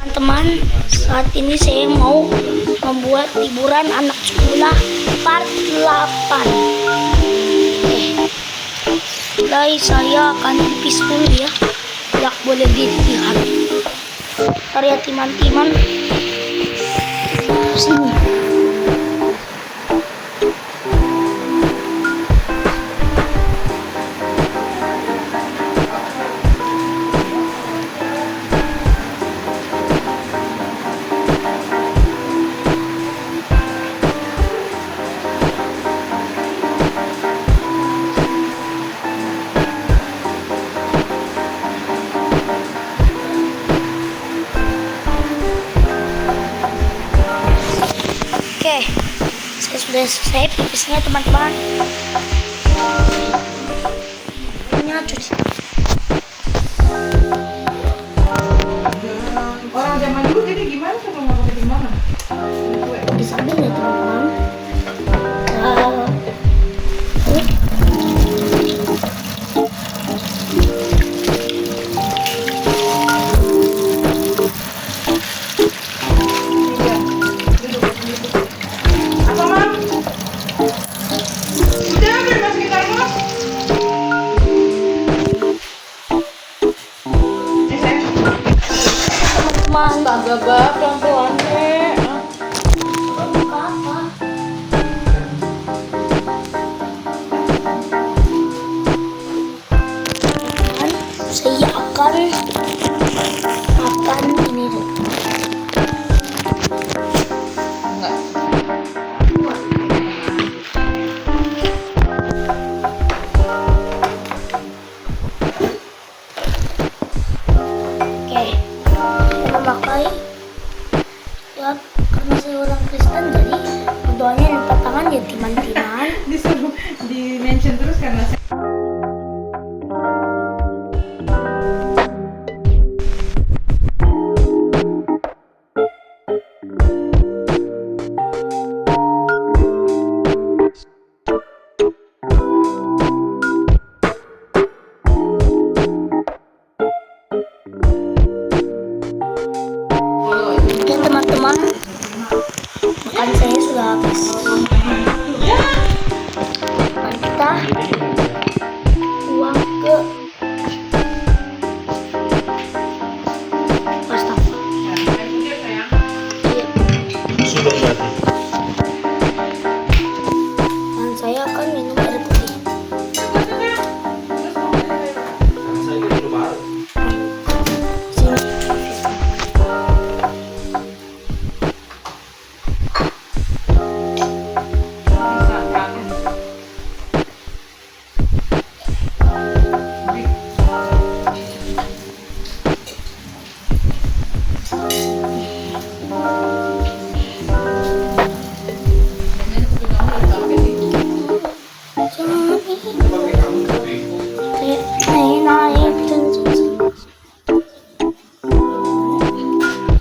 Teman-teman, saat ini saya mau membuat liburan anak sekolah part 8. Mulai saya akan pipis dulu ya. Tidak boleh dilihat. Area teman-teman. Sini. Oke, saya sudah selesai pipisnya teman-teman. Ini cuci. Orang zaman dulu jadi gimana kalau nggak pakai timbangan? Disambil ya teman-teman. Apa mam? Sudah bebas kita mam. Teman-teman, Astaga, pelan-pelan deh. apa? Saya akan makan ini dulu. Enggak. Oke, saya memakai ya karena saya orang Kristen jadi berdoanya lipat tangan ya teman-teman. Disuruh di mention terus karena saya Oke teman-teman, makan saya sudah habis. Dan kita uang ke wastafel. Iya. Sudah berarti. Dan saya akan minum air putih. Saya minum baru. Sini.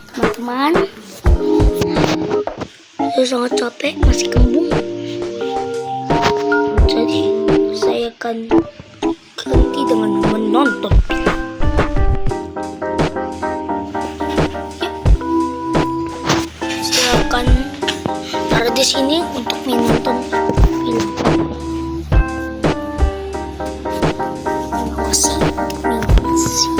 Teman-teman, saya sangat capek, masih kembung. Jadi saya akan ganti dengan menonton film. Saya akan taruh di sini untuk menonton film. Terima kasih. Terima kasih.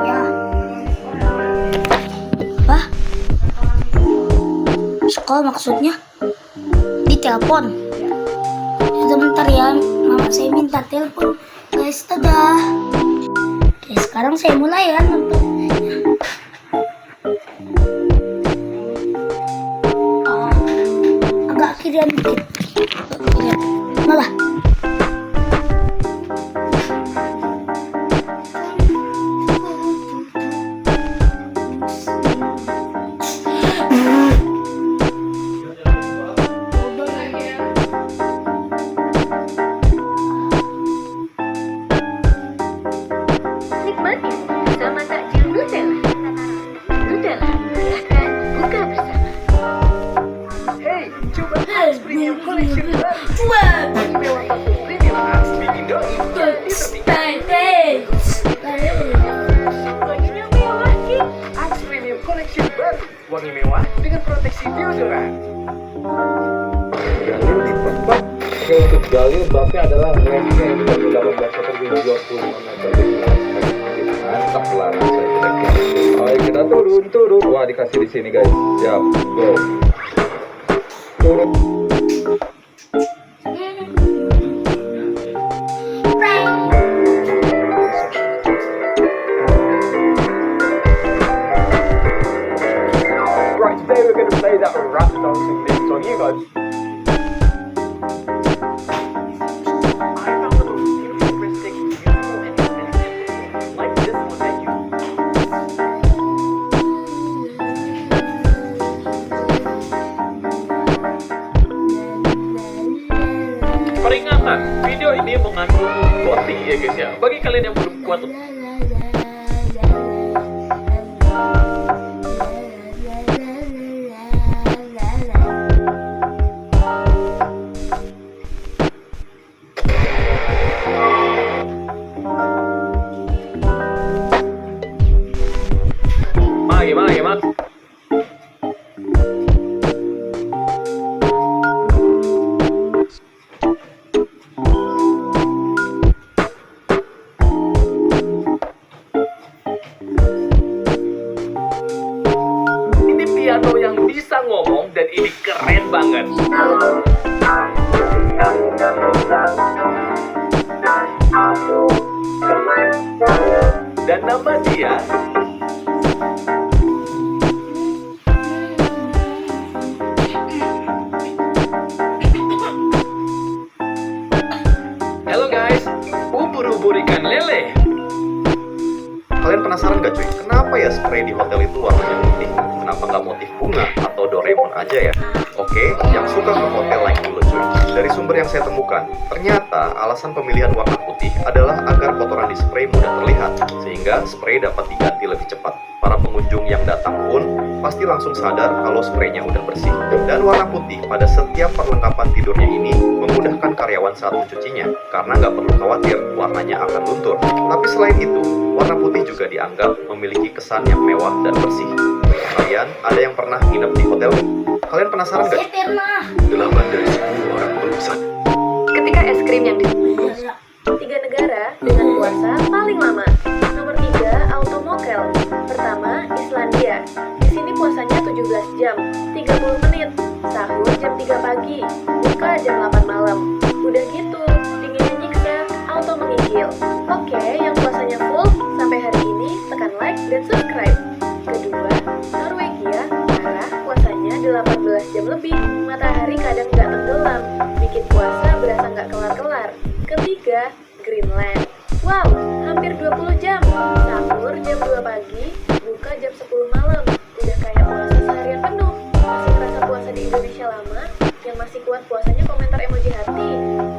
Ya. Apa? Sekolah maksudnya? Di telepon. Ya, sebentar ya, mama saya minta telepon. Guys, dadah. Oke, sekarang saya mulai ya nonton. Agak kirian dikit. Kirian. Malah. Premium Collection baru. Bagi mewah Takutri inilah asli Indomie yang Wanginya mewah, Ki. Axe Premium Collection baru. Wangi mewah dengan proteksi deodoran. Galil di tempat. Oke, untuk Galil baknya adalah range-nya yang 18 meter di 25 meter. Mantap lah rasanya. Oke, kita turun. Wah, dikasih di sini guys. Siap, go. Turun. Right, today we're going to play that rap dancing mix on you guys. I found the most futuristic, beautiful, and inventive like this one that you. Peringatan, video ini mengandung voting ya guys ya. Bagi kalian yang belum kuat gimana? Ini piano yang bisa ngomong dan ini keren banget. Dan nama dia Halo guys, ubur-ubur ikan lele. Kalian penasaran gak cuy? Kenapa ya spray di hotel itu warnanya putih? Kenapa nggak motif bunga atau Doraemon aja ya? Oke, yang suka ke hotel like dulu cuy. Dari sumber yang saya temukan, ternyata alasan pemilihan warna putih adalah agar kotoran di spray mudah terlihat, sehingga spray dapat diganti lebih cepat. Para pengunjung yang datang pun pasti langsung sadar kalau spraynya udah bersih. Dan warna putih pada setiap perlengkapan tidurnya ini memudahkan karyawan saat mencucinya, karena nggak perlu khawatir warnanya akan luntur. Tapi selain itu, warna putih juga dianggap memiliki kesan yang mewah dan bersih. Kalian ada yang pernah nginep di hotel? Kalian penasaran nggak? Saya pernah. 8 dari 10 orang berusaha. Ketika es krim yang di 3 negara dengan puasa paling lama. Nomor 3, Automokel. Pertama, Islandia. Di sini puasanya 17 jam, 30 menit. Sahur jam 3 pagi, buka jam 8 malam. Udah gitu, dinginnya nyiksa, auto menggigil. Oke, yang puasanya full sampai hari ini, tekan like dan subscribe. Kedua, Norwegia. Parah, puasanya 18 jam lebih. Matahari kadang nggak tenggelam, bikin puasa berasa nggak kelar-kelar. Ketiga, Greenland. Wow, hampir 20 jam. Sahur jam 2 pagi, buka jam 10 malam. Udah kayak puasa seharian penuh. Masih merasa puasa di Indonesia lama? Yang masih kuat puasanya komentar emoji hati.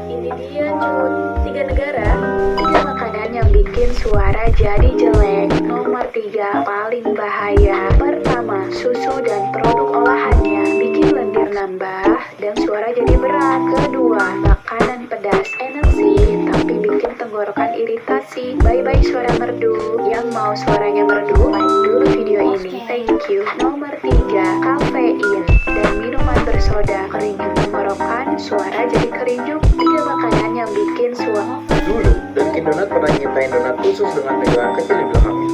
Ini dia cuy, 3 negara. 3 makanan yang bikin suara jadi jelek. Nomor 3, paling bahaya. Pertama, susu dan produk olahannya bikin lendir nambah dan suara jadi berat. Kedua, makanan pedas enak sih, tapi bikin tenggorokan iritasi. Bye-bye suara merdu. Yang mau suaranya merdu, like dulu video ini. Thank you. Nomor 3, kafein dan minuman bersoda. Keringin tenggorokan, suara jadi kerinjuk. 3 makanan yang bikin suara. Dulu, Dunkin Donat pernah nyiptain donat khusus dengan pegangan kecil di belakangnya.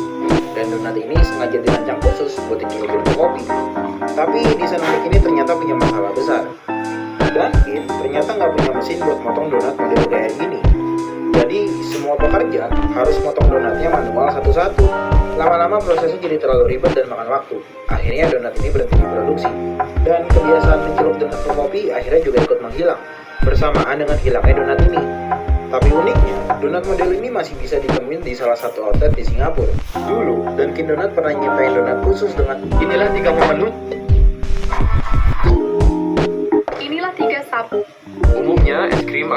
Dan donat ini sengaja dirancang khusus buat dicelupin ke kopi. Tapi desain unik ini ternyata punya masalah besar. Dunkin ternyata nggak punya mesin buat motong donat model kayak gini. Jadi semua pekerja harus motong donatnya manual satu-satu. Lama-lama prosesnya jadi terlalu ribet dan makan waktu. Akhirnya donat ini berhenti diproduksi. Dan kebiasaan mencelup donat ke kopi akhirnya juga ikut menghilang, bersamaan dengan hilangnya donat ini. Tapi uniknya, donat model ini masih bisa ditemuin di salah satu outlet di Singapura. Dulu, Dunkin Donat pernah nyiptain donat khusus dengan Inilah 3 momen Inilah 3 sapu. umumnya es krim.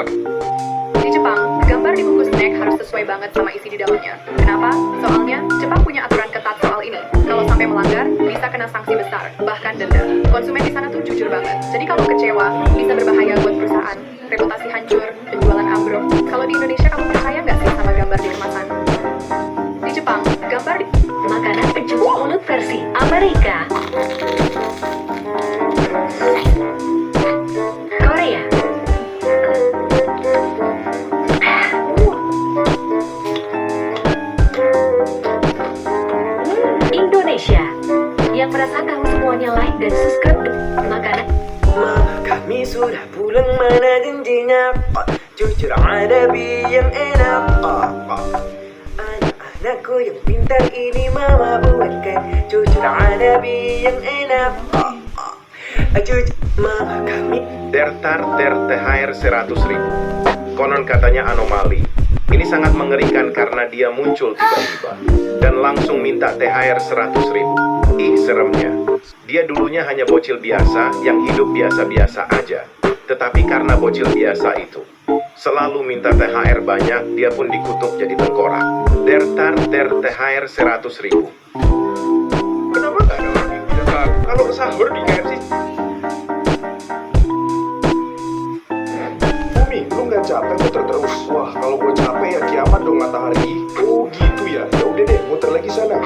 Di Jepang, gambar di buku snack harus sesuai banget sama isi di dalamnya. Kenapa? Soalnya, Jepang punya aturan ketat soal ini. Kalau sampai melanggar, bisa kena sanksi besar, bahkan denda. Konsumen di sana tuh jujur banget. Jadi kalau kecewa, bisa berbahaya buat perusahaan. Reputasi hancur, penjualan ambruk. Kalau di Indonesia kamu percaya nggak sih sama gambar di kemasan? Di Jepang, gambar di Makanan pencuci mulut versi Amerika. Korea. Indonesia. Yang merasa tahu semuanya like dan subscribe makanan. Kami sudah pulang, mana janjinya? Jujur ada yang enak. Anak-anakku yang pintar ini mama buatkan. Jujur ada yang enak. Jujur mama kami. Dertar THR 100.000. Konon katanya anomali. Ini sangat mengerikan karena dia muncul tiba-tiba dan langsung minta THR 100.000. Ih, seremnya. Dia dulunya hanya bocil biasa yang hidup biasa-biasa aja. Tetapi karena bocil biasa itu selalu minta THR banyak, dia pun dikutuk jadi tengkorak. Dertar THR 100.000. Kenapa nggak ada orang yang bilang kalau sahur di KFC? Bumi, lu nggak capek muter terus? Wah, kalau gue capek ya kiamat dong matahari. Oh gitu ya. Ya udah deh, muter lagi sana.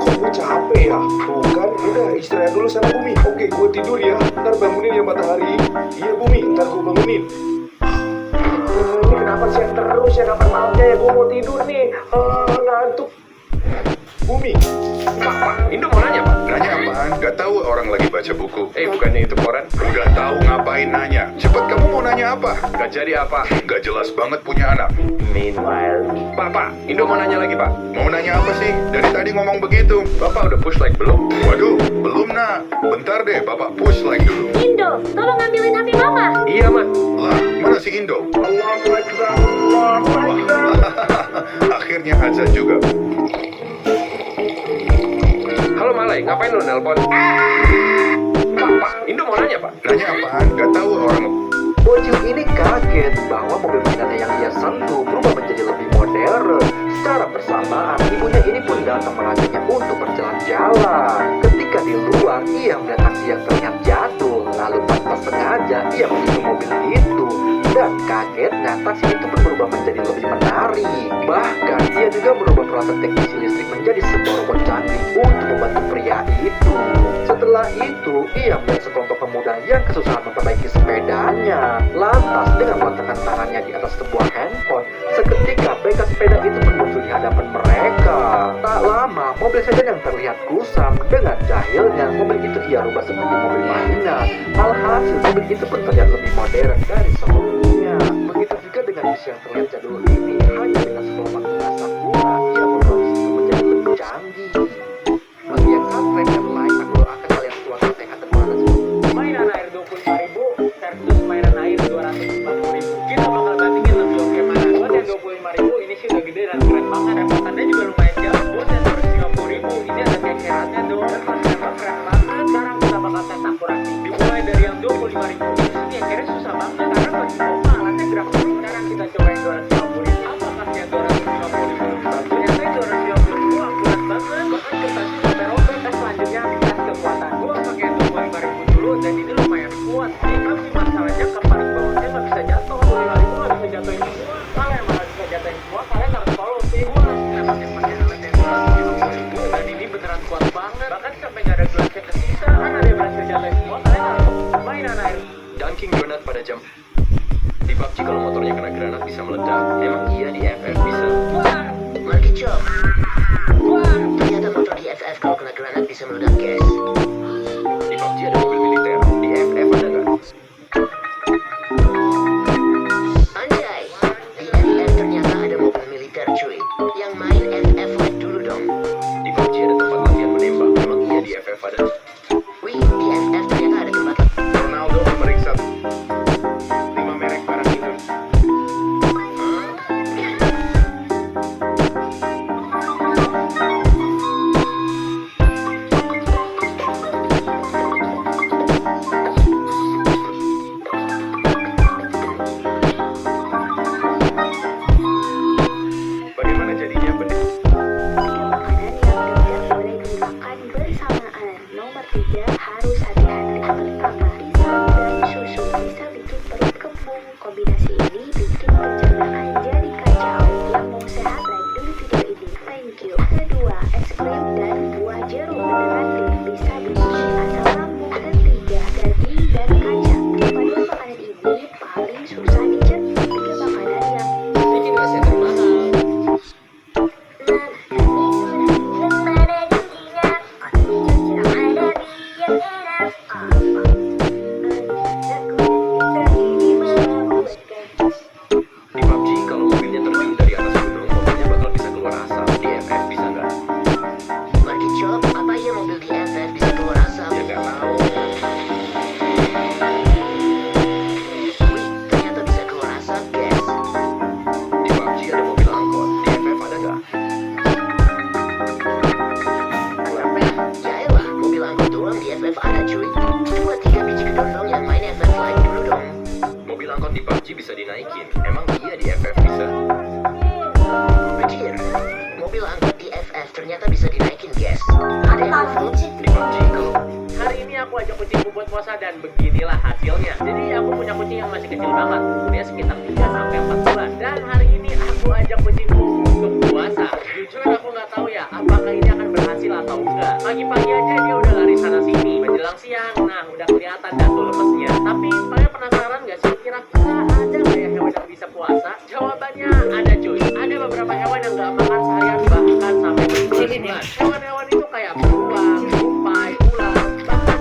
Kok gue capek ya? Tuh kan, udah istirahat dulu sana Bumi. Oke, gue tidur ya. Ntar bangunin ya matahari. Iya Bumi, ntar gue bangunin. Ini kenapa siang terus ya? Kapan malamnya ya? Gue mau tidur nih. Ngantuk. Bumi. Pak, Indo mau nanya Pak. Nanya apaan? Gak tahu orang lagi baca buku. Bukannya itu koran? Udah tahu ngapain nanya? Cepet, kamu mau nanya apa? Gak jadi apa? Gak jelas banget punya anak. Meanwhile. Pak, Indo mau nanya lagi Pak. Mau nanya apa sih? Dari tadi ngomong begitu. Bapak udah push like belum? Waduh, belum nak. Bentar deh, bapak push like dulu. Indo, tolong ambilin HP mama. Iya Mak. Lah, mana si Indo? Akhirnya azan juga. Halo Malay, ngapain lo nelpon? Pak, Indo mau nanya Pak. Nanya apaan? Gak tahu orang. Bocil ini kaget bahwa mobil mainannya yang ia sentuh berubah menjadi lebih modern. Secara bersamaan, ibunya ini pun datang mengajaknya untuk berjalan-jalan. Ketika di luar, ia melihat taksi yang terlihat jadul. Lalu tanpa sengaja, ia menyentuh mobil itu. Dan kagetnya, taksi itu pun berubah menjadi lebih menarik. Bahkan, ia juga merubah peralatan teknisi listrik menjadi sebuah robot canggih untuk membantu pria itu. Setelah itu, ia melihat sekelompok pemuda yang kesusahan memperbaiki sepedanya. Lantas, dengan meletakkan tangannya di atas sebuah handphone, seketika bengkel sepeda itu pun muncul di hadapan mereka. Tak lama, mobil sedan yang terlihat kusam. Dengan jahilnya, mobil itu ia rubah seperti mobil mainan. Alhasil, mobil itu pun terlihat lebih modern dari sebelumnya. Begitu juga dengan bus yang terlihat jadul ini, hanya dengan sekelompok bunga sakura, ia merubah bus itu menjadi lebih canggih. Bagi yang keren dan lain, aku doakan kalian keluarga sehat dan waras. Mainan air 25.000 versus mainan air 240.000. Kita bakal bandingin lebih oke mana. Buat yang 25.000 ini sih udah gede dan keren banget. Remotannya juga lumayan jauh. Buat yang 250.000 ini ada kekerannya dong. Dan pas keren banget. Sekarang kita bakal tes akurasi. Dimulai dari yang 25.000. Ini yang kira susah banget karena bagi Oma alatnya gerak terus. Sekarang kita coba yang 250.000. Apakah yang 250.000? Ternyata yang 250.000 akurat banget. Bahkan kertasnya sampai robek. Tes selanjutnya tes kekuatan. Gua pakai yang 25.000 dulu dan ini lumayan kuat sih. Tapi masalahnya ke paling bawahnya nggak bisa jatuh. 25.000 nggak bisa jatuhin semua. Kalau yang malah bisa jatuhin semua, kalian harus follow sih. Gua pakai alat yang 250.000 dan ini beneran kuat banget. Bahkan sampai nggak ada gelasnya kesisa. Kan ada yang berhasil jatuhin semua. Kalian harus mainan air. Dunking donat pada jam. Di PUBG kalau motornya kena granat bisa meledak. Emang iya di FF bisa? Lucky job. Ternyata motor di FF kalau kena granat bisa meledak gas. Di PUBG ada mobil militer. Di FF ada nggak? Anjay, di FF ternyata ada mobil militer cuy. Yang main FF live dulu dong. Di PUBG ada tempat latihan menembak. Emang iya di FF ada? Wih, di FF ternyata ada tempat. Ronaldo memeriksa 5 merek barang itu. mod di PUBG bisa dinaikin. Emang iya di FF bisa? Betul. Mobil angkot di FF ternyata bisa dinaikin, guys. Ada yang Apaan sih? Di PUBG kalau Hari ini aku ajak kucingku buat puasa dan beginilah hasilnya. Jadi aku punya kucing yang masih kecil banget, umurnya sekitar 3 sampai 4 bulan. Dan hari ini aku ajak kucingku untuk puasa. Jujur aku nggak tahu ya, apakah ini akan berhasil atau enggak. Pagi-pagi aja dia udah lari sana sini. Menjelang siang, nah udah kelihatan dah tuh lemesnya. Tapi kalian penasaran nggak sih kira-kira ada nggak ya hewan yang bisa puasa? Jawabannya ada cuy. Ada beberapa hewan yang nggak makan seharian bahkan sampai berbulan-bulan. Hewan-hewan itu kayak beruang, tupai, ular, bahkan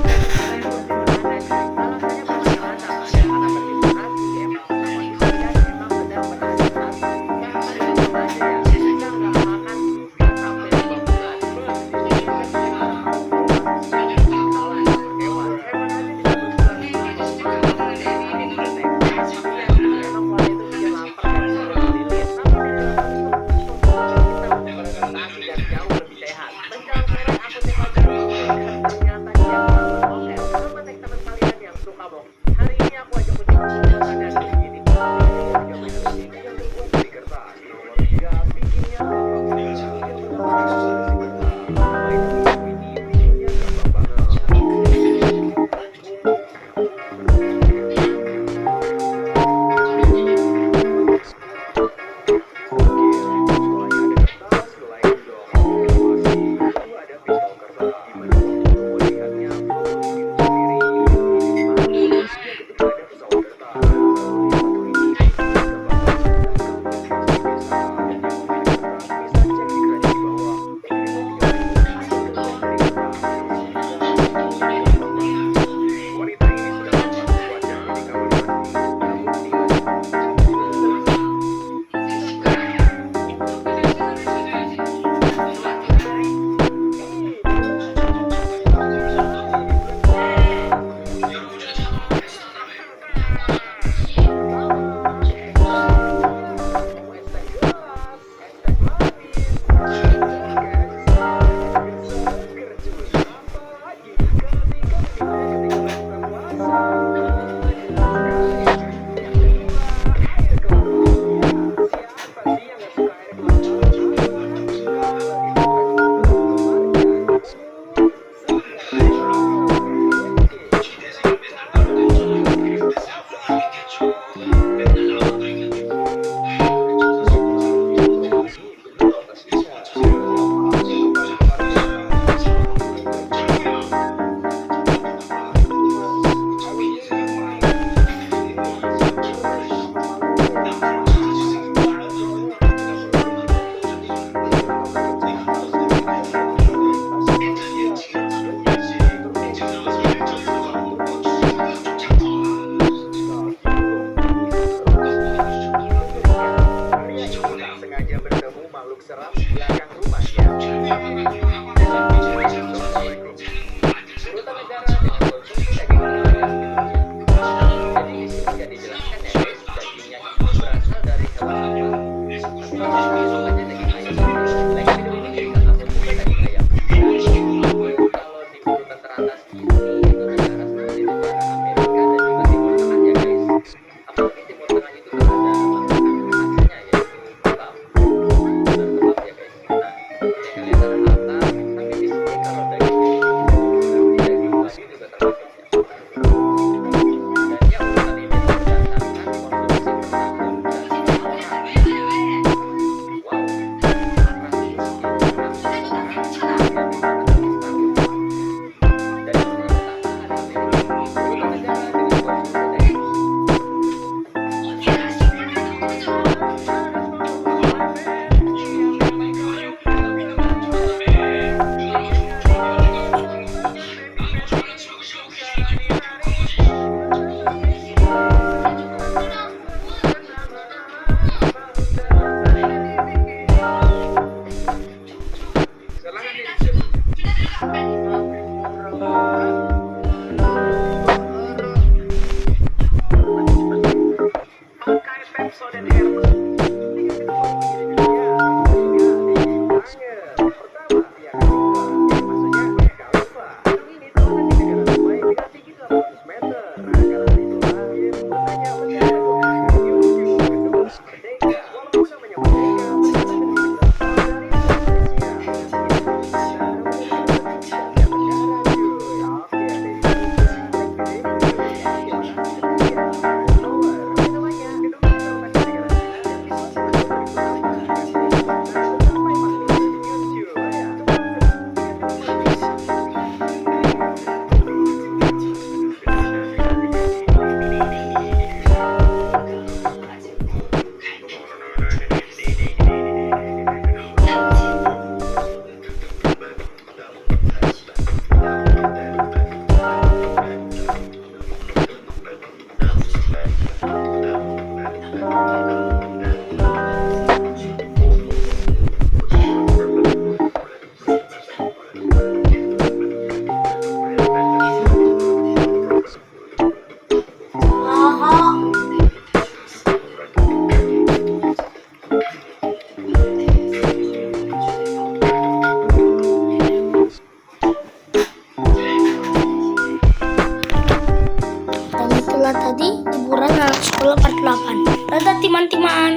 Dan itulah tadi hiburan anak sekolah part 8. Dadah teman-teman.